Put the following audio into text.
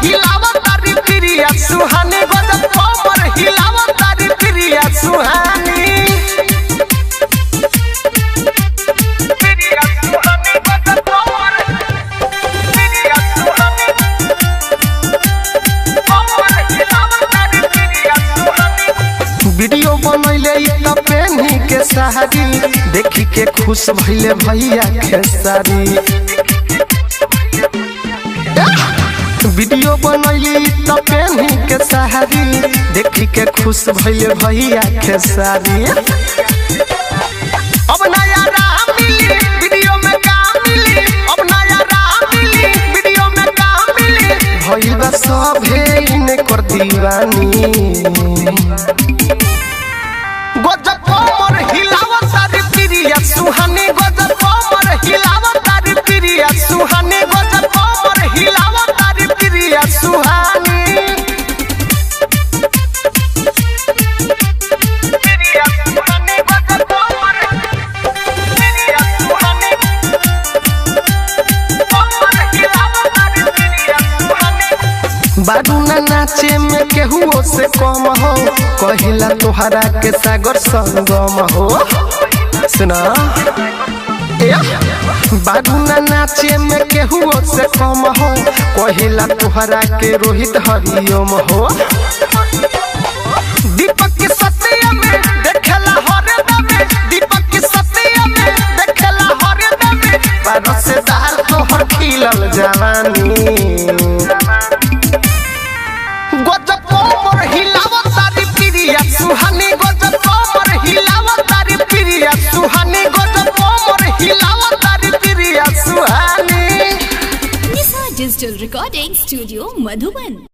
हिलावा तारी प्रिया सुहानी गजब कमर हिलावा तारी प्रिया सुहानी वीडियो बनैले त पेन्ही के साड़ी देखी के खुश भइले भैया खेसारी वीडियो बनैली त पेन्ही के साड़ी देखी के खुश भइले भैया खेसारी अब नया राह मिली वीडियो में काम मिली अब नया राह मिली वीडियो में काम मिली भइल बा सभे इने कर दीवानी गजब कमर हिलावा तारी प्रिया सुहानी गजब कमर हिलावा तारी प्रिया सुहानी गजब कमर हिलावा तारी प्रिया सुहानी प्रिया सुहानी गजब कमर प्रिया सुहानी कमर हिलावा तारी प्रिया सुहानी बाडू ना नाचे में केहू से कम हो कहिला तोहरा के सागर संगम हो सुना बाडू ना नाचे में केहू से कम हो कहिला तोहरा के रोहित हरिओम हो दीपक के सत्य में देखला हरदम में दीपक के सत्य में देखला हरदम में बरसेदार तोहर खिलल जवानी गजब कमर हिलावा तारी प्रिया सुहानी गजब कमर हिलावा तारी प्रिया सुहानी गजब कमर हिलावा तारी प्रिया सुहानी निशा डिजिटल रिकॉर्डिंग स्टूडियो मधुबन।